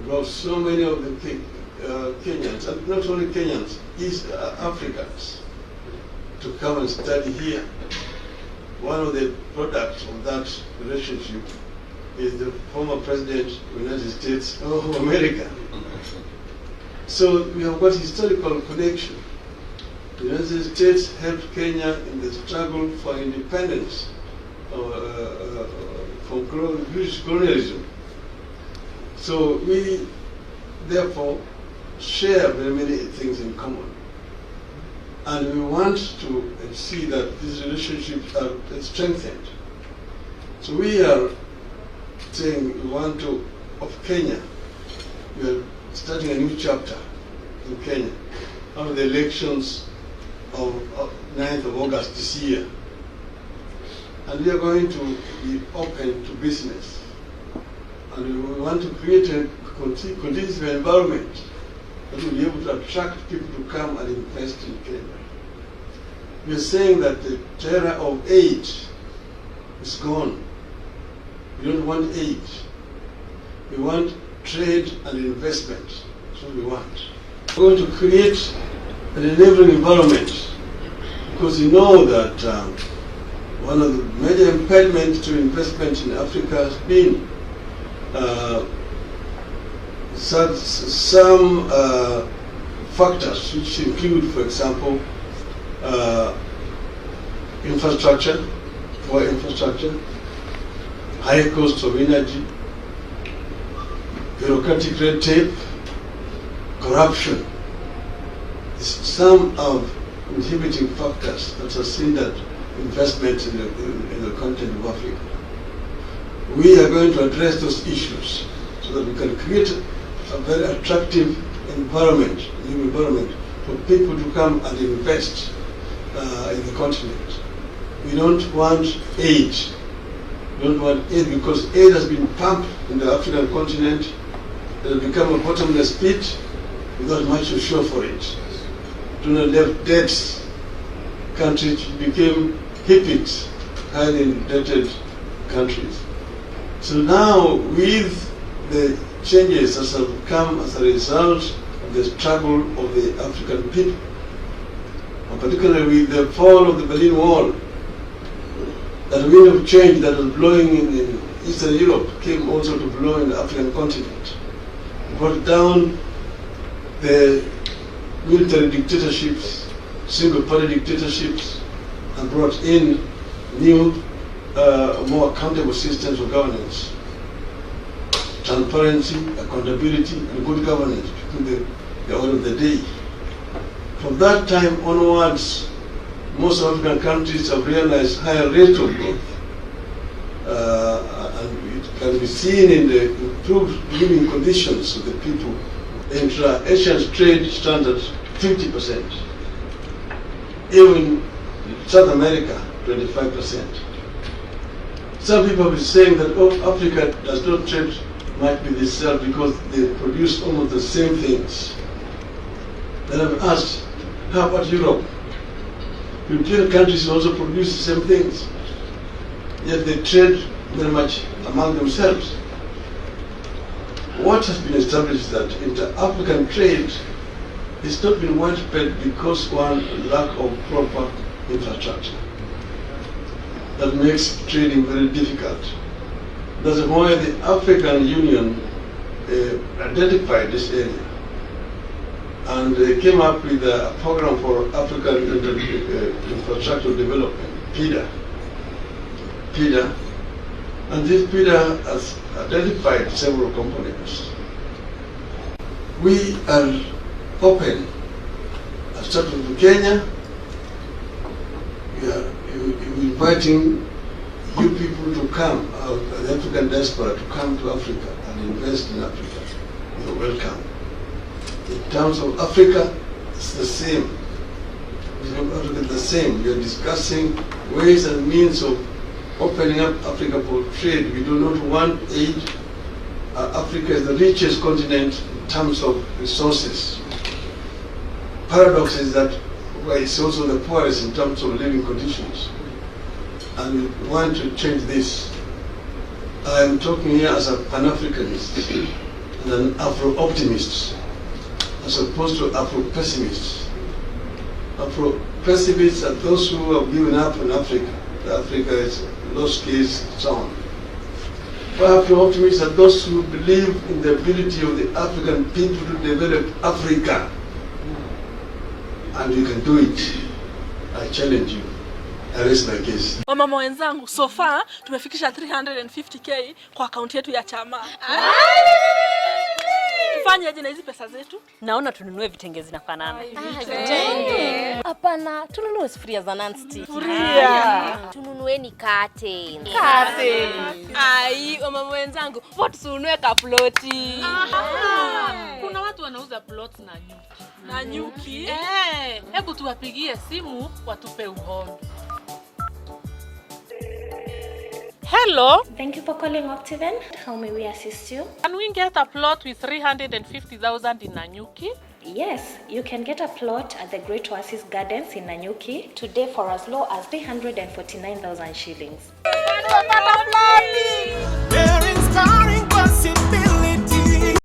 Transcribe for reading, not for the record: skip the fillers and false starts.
brought so many of the Kenyans, and not only Kenyans, East Africans, to come and study here. One of the products of that relationship is the former president of the United States of America. So we have got historical connection. The United States helped Kenya in the struggle for independence from British colonialism. So we therefore share very many things in common. And we want to see that these relationships are strengthened. So we are saying we want to, of Kenya, we are starting a new chapter in Kenya after the elections of 9th of August this year. And we are going to be open to business. And we want to create a conducive environment that will be able to attract people to come and invest in Kenya. We are saying that the era of aid is gone. We don't want aid. We want trade and investment. That's what we want. We're going to create an enabling environment because you know that one of the major impediments to investment in Africa has been some factors which include, for example, infrastructure, poor infrastructure, high cost of energy, bureaucratic red tape, corruption. It's some of inhibiting factors that have hindered investment in the continent of Africa. We are going to address those issues so that we can create a very attractive environment, new environment for people to come and invest in the continent. We don't want aid. We don't want aid because aid has been pumped in the African continent. It has become a bottomless pit without much to show for it. Do not left debts. Countries became hippies, highly indebted countries. So now, with the changes that have come as a result of the struggle of the African people, and particularly with the fall of the Berlin Wall, that wind of change that was blowing in Eastern Europe came also to blow in the African continent. It brought down the military dictatorships, single-party dictatorships, and brought in new, more accountable systems of governance. Transparency, accountability, and good governance became the order of the day. From that time onwards, most African countries have realized higher rate of growth. And it can be seen in the improved living conditions of the people. Intra-Asian trade stands at 50%. Even South America, 25%. Some people have been saying that, oh, Africa does not trade much with itself because they produce almost the same things. Then I've asked, how about Europe? European countries also produce the same things, yet they trade very much among themselves. What has been established is that inter-African trade has not been widespread because one lack of proper infrastructure. That makes trading very difficult. That's why the African Union identified this area and came up with a program for African infrastructure development, PIDA. And this PIDA has identified several components. We are open. I've started with Kenya. We are inviting you people to come, the African diaspora, to come to Africa and invest in Africa. You're welcome. In terms of Africa, it's the same. It's the same. We are discussing ways and means of opening up Africa for trade. We do not want aid. Africa is the richest continent in terms of resources. Paradox is that it's also the poorest in terms of living conditions. And we want to change this. I am talking here as a Pan-Africanist, and an Afro-optimist as opposed to Afro-pessimists. Afro-pessimists are those who have given up on Africa. Africa is lost case, so on. Afro-optimists are those who believe in the ability of the African people to develop Africa. And you can do it. I challenge you. I raise my case. Mama wenzangu, so far tumefikisha 350k kwa akaunti yetu ya chama. Tufanye aje na hizi pesa zetu? Naona tununue vitenge zinafanana. Vitenge. Hapana, tununue sufuria za non-stick. Sufuria. Tununueni curtain. Ai, mama wenzangu, vote tununue ka ploti. Kuna watu wanauza plots na nyuki. Na nyuki? Hebu tuwapigie simu watupe uhondo. Hello. Thank you for calling Octaven. How may we assist you? Can we get a plot with 350,000 in Nanyuki? Yes, you can get a plot at the Great Oasis Gardens in Nanyuki today for as low as 349,000 shillings.